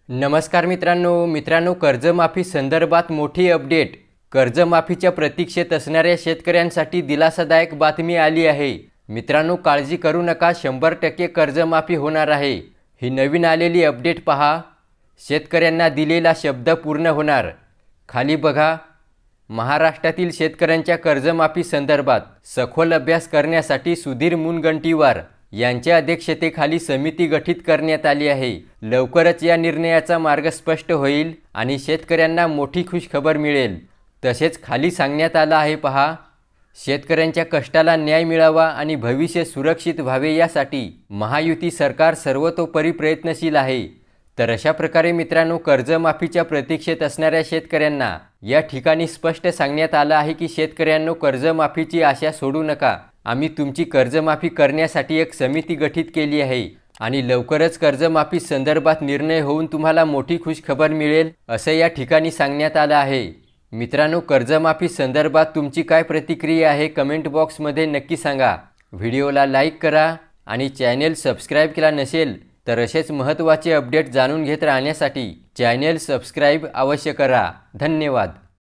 नमस्कार मित्रांनो कर्जमाफी संदर्भात मोठी अपडेट। कर्जमाफीच्या प्रतीक्षेत असणाऱ्या शेतकऱ्यांसाठी दिलासादायक बातमी आली आहे। मित्रांनो, काळजी करू नका, 100% कर्जमाफी होणार आहे। ही नवीन आलेली अपडेट पहा। शेतकऱ्यांना दिलेला शब्द पूर्ण होणार। खाली बघा, महाराष्ट्रातील शेतकऱ्यांच्या कर्जमाफी संदर्भात सखोल अभ्यास करण्यासाठी सुधीर मुनगंटीवार यांच्या अध्यक्षतेखाली समिती गठीत करण्यात आली आहे। लवकरच या निर्णयाचा मार्ग स्पष्ट होईल आणि शेतकऱ्यांना मोठी खुशखबर मिळेल। तसेच खाली सांगण्यात आलं आहे पहा, शेतकऱ्यांच्या कष्टाला न्याय मिळावा आणि भविष्य सुरक्षित व्हावे यासाठी महायुती सरकार सर्वतोपरी प्रयत्नशील आहे। तर अशा प्रकारे मित्रांनो, कर्जमाफीच्या प्रतीक्षेत असणाऱ्या शेतकऱ्यांना या ठिकाणी स्पष्ट सांगण्यात आलं आहे की शेतकऱ्यांनो, कर्जमाफीची आशा सोडू नका। आम्ही तुमची कर्जमाफी करण्यासाठी एक समिती गठीत केली आहे आणि लवकरच कर्जमाफी संदर्भात निर्णय होऊन तुम्हाला मोठी खुशखबर मिळेल असं या ठिकाणी सांगण्यात आलं आहे। मित्रांनो, कर्जमाफी संदर्भात तुमची काय प्रतिक्रिया आहे कमेंट बॉक्समध्ये नक्की सांगा। व्हिडिओला लाईक करा आणि चॅनेल सबस्क्राईब केला नसेल तर असेच महत्त्वाचे अपडेट जाणून घेत राहण्यासाठी चॅनेल सबस्क्राईब अवश्य करा। धन्यवाद।